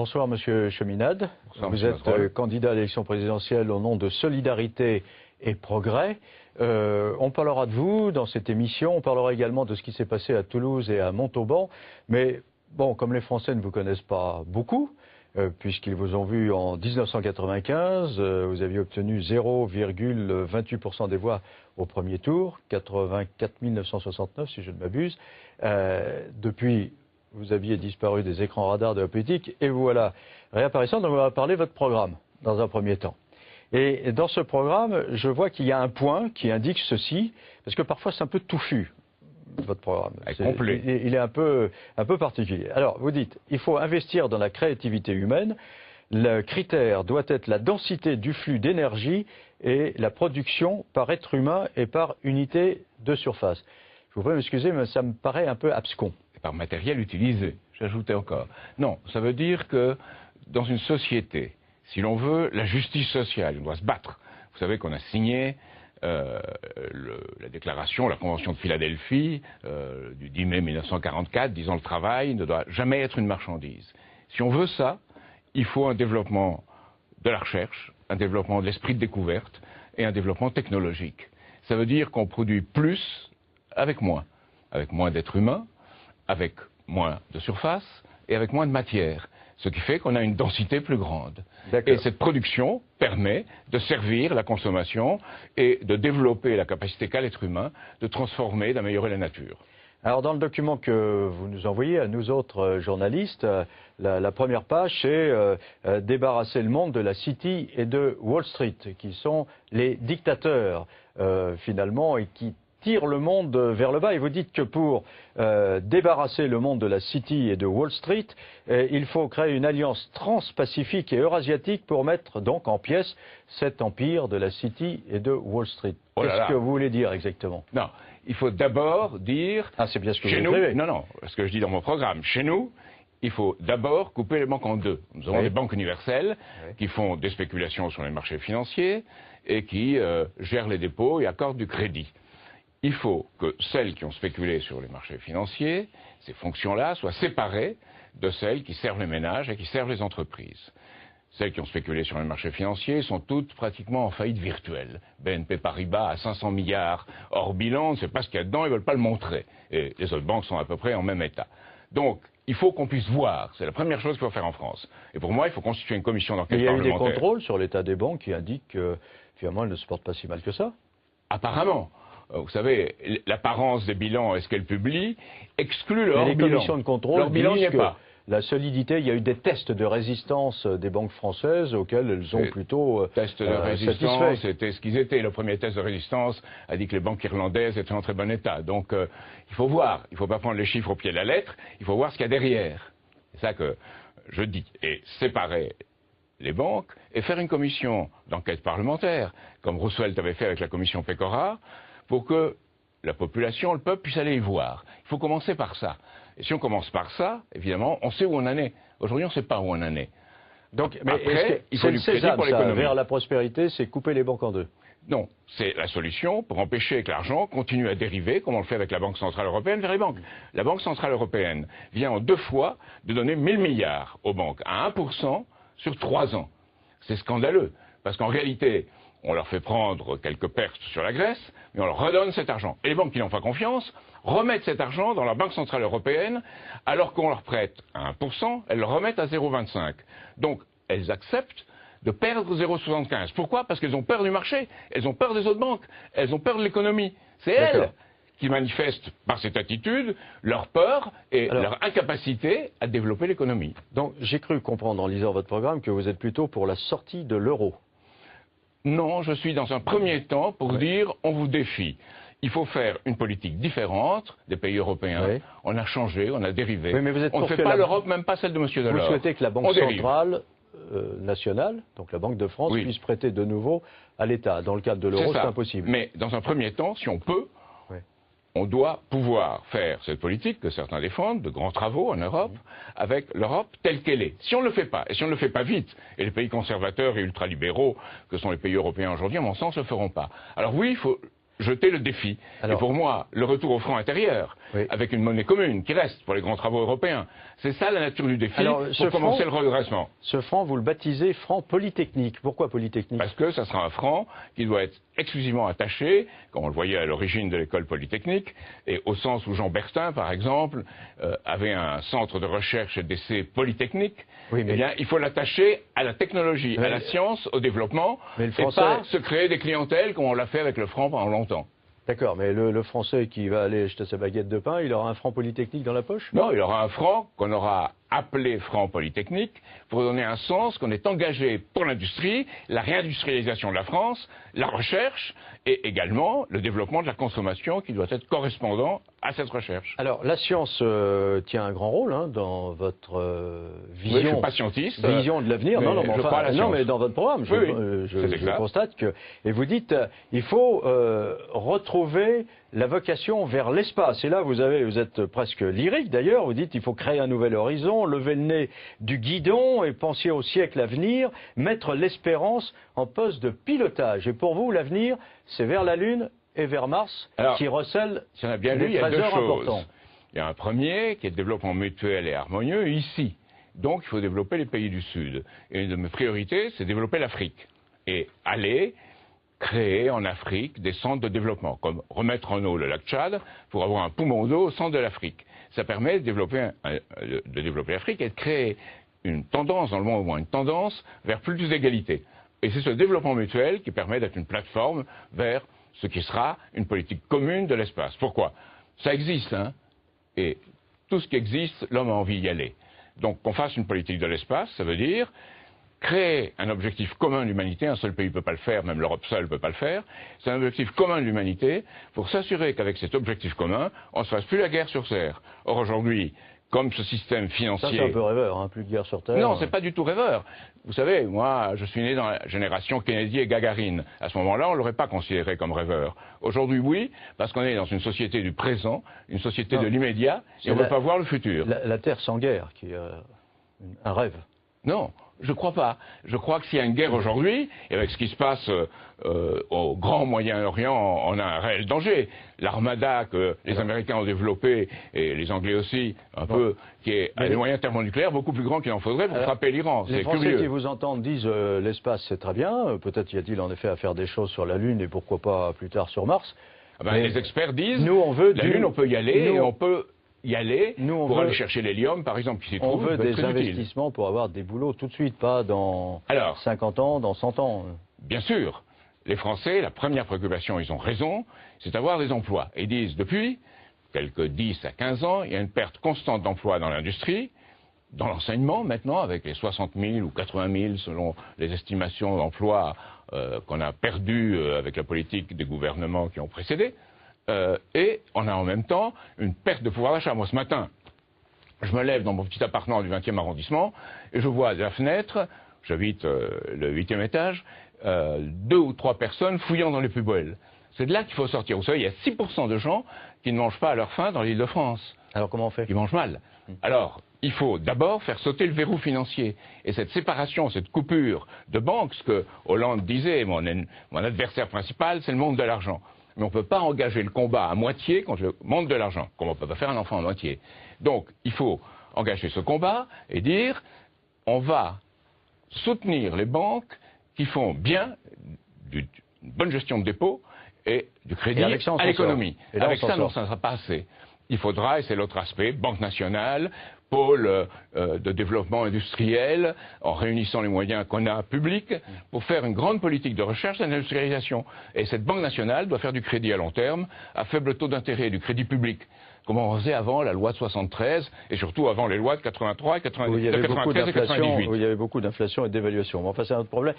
Bonsoir Monsieur Cheminade. Bonsoir, Vous Monsieur êtes Matrol. candidat à l'élection présidentielle au nom de Solidarité et Progrès. On parlera de vous dans cette émission, on parlera également de ce qui s'est passé à Toulouse et à Montauban. Mais bon, comme les Français ne vous connaissent pas beaucoup, puisqu'ils vous ont vu en 1995, vous aviez obtenu 0,28% des voix au premier tour, 84 969 si je ne m'abuse. Depuis, vous aviez disparu des écrans radars de la politique et vous voilà réapparaissant. Donc on va parler de votre programme dans un premier temps. Et dans ce programme, je vois qu'il y a un point qui indique ceci, parce que parfois c'est un peu touffu, votre programme. Complet. Il est un peu particulier. Alors, vous dites, il faut investir dans la créativité humaine. Le critère doit être la densité du flux d'énergie et la production par être humain et par unité de surface. Je vous prie de m'excuser, mais ça me paraît un peu abscon. Et par matériel utilisé, j'ajoutais encore. Non, ça veut dire que dans une société, si l'on veut la justice sociale, on doit se battre. Vous savez qu'on a signé la déclaration, la Convention de Philadelphie du 10 mai 1944, disant le travail ne doit jamais être une marchandise. Si on veut ça, il faut un développement de la recherche, un développement de l'esprit de découverte et un développement technologique. Ça veut dire qu'on produit plus avec moins d'êtres humains, avec moins de surface et avec moins de matière. Ce qui fait qu'on a une densité plus grande. Et cette production permet de servir la consommation et de développer la capacité qu'a l'être humain de transformer, d'améliorer la nature. Alors dans le document que vous nous envoyez à nous autres journalistes, la première page c'est débarrasser le monde de la City et de Wall Street, qui sont les dictateurs finalement et qui tire le monde vers le bas. Et vous dites que pour débarrasser le monde de la City et de Wall Street, il faut créer une alliance transpacifique et eurasiatique pour mettre donc en pièces cet empire de la City et de Wall Street. Qu'est-ce que vous voulez dire exactement? Non, il faut d'abord dire... Ah, c'est bien ce que chez vous nous, écrivez. Non, ce que je dis dans mon programme. Chez nous, il faut d'abord couper les banques en deux. Nous avons des banques universelles qui font des spéculations sur les marchés financiers et qui gèrent les dépôts et accordent du crédit. Il faut que celles qui ont spéculé sur les marchés financiers, ces fonctions-là, soient séparées de celles qui servent les ménages et qui servent les entreprises. Celles qui ont spéculé sur les marchés financiers sont toutes pratiquement en faillite virtuelle. BNP Paribas a 500 milliards hors bilan, on ne sait pas ce qu'il y a dedans, ils ne veulent pas le montrer. Et les autres banques sont à peu près en même état. Donc, il faut qu'on puisse voir. C'est la première chose qu'il faut faire en France. Et pour moi, il faut constituer une commission d'enquête parlementaire. Il y a eu des contrôles sur l'état des banques qui indiquent que finalement elles ne se portent pas si mal que ça. Apparemment. Vous savez, l'apparence des bilans et ce qu'elles publient exclut le hors-bilan. Les commissions de contrôle leur bilan n'y est pas. La solidité, il y a eu des tests de résistance des banques françaises auxquels elles ont plutôt tests de résistance, c'était ce qu'ils étaient. Le premier test de résistance a dit que les banques irlandaises étaient en très bon état. Donc il faut voir, il ne faut pas prendre les chiffres au pied de la lettre, il faut voir ce qu'il y a derrière. C'est ça que je dis. Et séparer les banques et faire une commission d'enquête parlementaire, comme Roosevelt avait fait avec la commission Pecora, pour que la population, le peuple, puisse aller y voir. Il faut commencer par ça. Et si on commence par ça, évidemment, on sait où on en est. Aujourd'hui, on ne sait pas où on en est. Donc, mais après, il faut du crédit pour l'économie. Vers la prospérité, c'est couper les banques en deux. Non, c'est la solution pour empêcher que l'argent continue à dériver, comme on le fait avec la Banque Centrale Européenne, vers les banques. La Banque Centrale Européenne vient en 2 fois de donner 1000 milliards aux banques, à 1% sur 3 ans. C'est scandaleux, parce qu'en réalité, on leur fait prendre quelques pertes sur la Grèce, mais on leur redonne cet argent. Et les banques qui n'ont pas confiance remettent cet argent dans la Banque Centrale Européenne, alors qu'on leur prête à 1%, elles le remettent à 0,25. Donc, elles acceptent de perdre 0,75. Pourquoi? Parce qu'elles ont peur du marché, elles ont peur des autres banques, elles ont peur de l'économie. C'est elles qui manifestent par cette attitude leur peur et leur incapacité à développer l'économie. Donc, j'ai cru comprendre en lisant votre programme que vous êtes plutôt pour la sortie de l'euro. Non, je suis dans un premier temps pour dire on vous défie. Il faut faire une politique différente des pays européens. On a changé, on a dérivé. Oui, mais vous êtes on ne fait pas l'Europe, même pas celle de M. Delors. Vous souhaitez que la Banque centrale nationale, donc la Banque de France, puisse prêter de nouveau à l'État. Dans le cadre de l'euro, c'est impossible. Mais dans un premier temps, si on peut, on doit pouvoir faire cette politique que certains défendent, de grands travaux en Europe, avec l'Europe telle qu'elle est. Si on ne le fait pas, et si on ne le fait pas vite, et les pays conservateurs et ultralibéraux, que sont les pays européens aujourd'hui, à mon sens, ne le feront pas. Alors oui, il faut jeter le défi. Alors, et pour moi, le retour au franc intérieur, oui. avec une monnaie commune qui reste pour les grands travaux européens, c'est ça la nature du défi pour commencer le redressement. Ce franc, vous le baptisez franc polytechnique. Pourquoi polytechnique? Parce que ça sera un franc qui doit être exclusivement attaché, comme on le voyait à l'origine de l'école polytechnique, et au sens où Jean Bertin, par exemple, avait un centre de recherche et d'essai polytechnique, oui, mais... eh bien, il faut l'attacher à la technologie, à la science, au développement, et pas se créer des clientèles comme on l'a fait avec le franc pendant longtemps. D'accord, mais le Français qui va aller acheter sa baguette de pain, il aura un franc polytechnique dans la poche? Non, il aura un franc qu'on aura appelé franc polytechnique pour donner un sens qu'on est engagé pour l'industrie, la réindustrialisation de la France, la recherche et également le développement de la consommation qui doit être correspondant à cette recherche. Alors, la science tient un grand rôle dans votre vision. Oui, je ne suis pas scientiste. Vision de l'avenir. Non, mais crois à la science. Non, mais dans votre programme, je constate que. Et vous dites, il faut retrouver la vocation vers l'espace. Et là, vous êtes presque lyrique d'ailleurs. Vous dites, il faut créer un nouvel horizon, lever le nez du guidon et penser au siècle à venir, mettre l'espérance en poste de pilotage. Et pour vous, l'avenir, c'est vers la Lune et vers Mars, alors, qui recèlent si on a bien lu, il y a deux choses. Il y a un premier qui est le développement mutuel et harmonieux ici. Donc il faut développer les pays du Sud. Et une de mes priorités, c'est développer l'Afrique. Et aller créer en Afrique des centres de développement, comme remettre en eau le lac Tchad pour avoir un poumon d'eau au centre de l'Afrique. Ça permet de développer l'Afrique et de créer une tendance dans le monde, au moins une tendance vers plus d'égalité. Et c'est ce développement mutuel qui permet d'être une plateforme vers ce qui sera une politique commune de l'espace. Pourquoi? Ça existe, hein? Et tout ce qui existe, l'homme a envie d'y aller. Donc qu'on fasse une politique de l'espace, ça veut dire créer un objectif commun de l'humanité. Un seul pays ne peut pas le faire, même l'Europe seule ne peut pas le faire. C'est un objectif commun de l'humanité pour s'assurer qu'avec cet objectif commun, on ne se fasse plus la guerre sur Terre. Or aujourd'hui, comme ce système financier... Ça, c'est un peu rêveur, hein, plus de guerre sur Terre. Non, c'est pas du tout rêveur. Vous savez, moi, je suis né dans la génération Kennedy et Gagarine. À ce moment-là, on ne l'aurait pas considéré comme rêveur. Aujourd'hui, oui, parce qu'on est dans une société du présent, une société de l'immédiat, et on ne peut pas voir le futur. La Terre sans guerre, qui est un rêve. Non, je ne crois pas. Je crois que s'il y a une guerre aujourd'hui, et avec ce qui se passe au Grand Moyen-Orient, on a un réel danger. L'armada que les Américains ont développée, et les Anglais aussi, un peu, qui est des moyens thermonucléaires beaucoup plus grands qu'il en faudrait pour frapper l'Iran. Les Français qui vous entendent disent l'espace c'est très bien, peut-être y a-t-il en effet à faire des choses sur la Lune et pourquoi pas plus tard sur Mars. Ah ben, les experts disent, nous, on veut la Lune on peut y aller et on peut y aller pour aller chercher l'hélium, par exemple, qui s'y trouve. On veut des investissements pour avoir des boulots tout de suite, pas dans 50 ans, dans 100 ans. Bien sûr. Les Français, la première préoccupation, ils ont raison, c'est d'avoir des emplois. Et ils disent, depuis quelques 10 à 15 ans, il y a une perte constante d'emplois dans l'industrie, dans l'enseignement maintenant, avec les 60 000 ou 80 000, selon les estimations d'emplois qu'on a perdus avec la politique des gouvernements qui ont précédé. Et on a en même temps une perte de pouvoir d'achat. Moi, ce matin, je me lève dans mon petit appartement du 20e arrondissement et je vois à la fenêtre, j'habite le 8e étage, 2 ou 3 personnes fouillant dans les poubelles. C'est de là qu'il faut sortir. Vous savez, il y a 6% de gens qui ne mangent pas à leur faim dans l'Île-de-France. Alors comment on fait? Ils mangent mal. Alors, il faut d'abord faire sauter le verrou financier. Et cette séparation, cette coupure de banques, ce que Hollande disait, mon adversaire principal, c'est le monde de l'argent. Mais on ne peut pas engager le combat à moitié contre le monde de l'argent, comme on ne peut pas faire un enfant à moitié. Donc, il faut engager ce combat et dire, on va soutenir les banques qui font bien une bonne gestion de dépôt et du crédit à l'économie. Avec ça, non, ça ne sera pas assez. Il faudra, et c'est l'autre aspect, Banque nationale, pôle de développement industriel, en réunissant les moyens qu'on a publics, pour faire une grande politique de recherche et d'industrialisation. Et cette Banque nationale doit faire du crédit à long terme, à faible taux d'intérêt, du crédit public, comme on faisait avant la loi de 73, et surtout avant les lois de 83 et 93 et 98. Où il y avait beaucoup d'inflation et d'évaluation. Mais enfin, c'est un autre problème.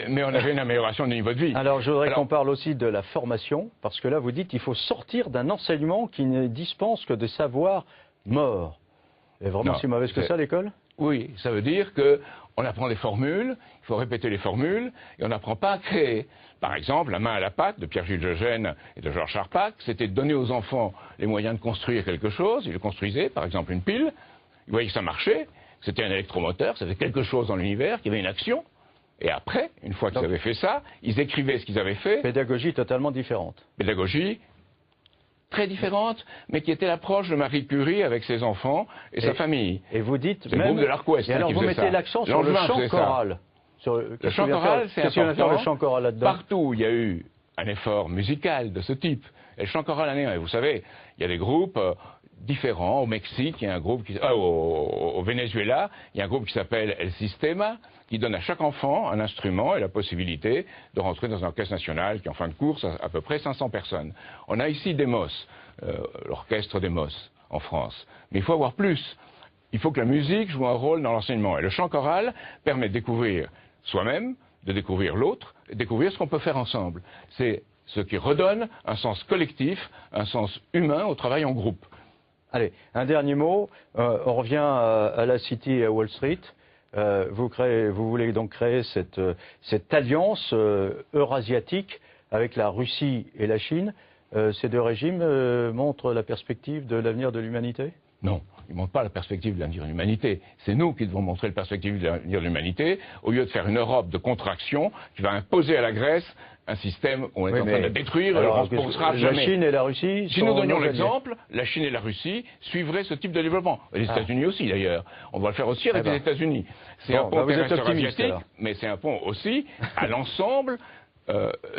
Mais on avait une amélioration du niveau de vie. Alors, je voudrais qu'on parle aussi de la formation, parce que là, vous dites qu'il faut sortir d'un enseignement qui ne dispense que des savoirs morts. Et vraiment si mauvaise que ça, l'école? Oui, ça veut dire qu'on apprend des formules, il faut répéter les formules, et on n'apprend pas à créer. Par exemple, La main à la pâte de Pierre-Gilles Diogène et de Georges Charpak, c'était de donner aux enfants les moyens de construire quelque chose. Ils le construisaient, par exemple une pile, ils voyaient que ça marchait, c'était un électromoteur, c'était quelque chose dans l'univers, qui avait une action. Et après, une fois qu'ils avaient fait ça, ils écrivaient ce qu'ils avaient fait. Pédagogie totalement différente. Pédagogie très différente, mais qui était l'approche de Marie Curie avec ses enfants et sa famille. Et vous dites c'est même... le groupe de l'Arc-Ouest. Et alors vous mettez l'accent sur le chant choral. Le chant choral, c'est important. Le chant choral là-dedans. Partout où il y a eu un effort musical de ce type. Et le chant choral et vous savez, il y a des groupes différents. Au Mexique, il y a un groupe au Venezuela, il y a un groupe qui s'appelle El Sistema, qui donne à chaque enfant un instrument et la possibilité de rentrer dans un orchestre national qui, en fin de course, a à peu près 500 personnes. On a ici Demos, l'orchestre Demos en France. Mais il faut avoir plus. Il faut que la musique joue un rôle dans l'enseignement. Et le chant choral permet de découvrir soi-même, de découvrir l'autre, et de découvrir ce qu'on peut faire ensemble. C'est ce qui redonne un sens collectif, un sens humain au travail en groupe. Allez, un dernier mot. On revient à la City et à Wall Street. Vous voulez donc créer cette alliance eurasiatique avec la Russie et la Chine. Ces deux régimes montrent la perspective de l'avenir de l'humanité ? Non, ils ne montrent pas la perspective de l'avenir de l'humanité. C'est nous qui devons montrer la perspective de l'avenir de l'humanité, au lieu de faire une Europe de contraction qui va imposer à la Grèce un système où on est en train de détruire et on ne repensera jamais. La Chine et la Russie Si nous donnions l'exemple, la Chine et la Russie suivraient ce type de développement. Les États-Unis aussi d'ailleurs. On doit le faire aussi avec les États-Unis. C'est un pont terrestre asiatique, mais c'est un pont aussi à l'ensemble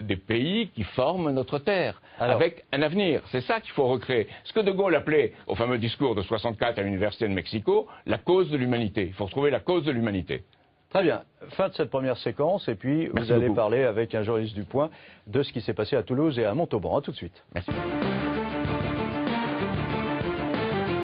des pays qui forment notre terre, avec un avenir. C'est ça qu'il faut recréer. Ce que De Gaulle appelait, au fameux discours de 64 à l'Université de Mexico, la cause de l'humanité. Il faut retrouver la cause de l'humanité. Très bien. Fin de cette première séquence, et puis vous allez parler avec un journaliste du Point de ce qui s'est passé à Toulouse et à Montauban. À tout de suite. Merci.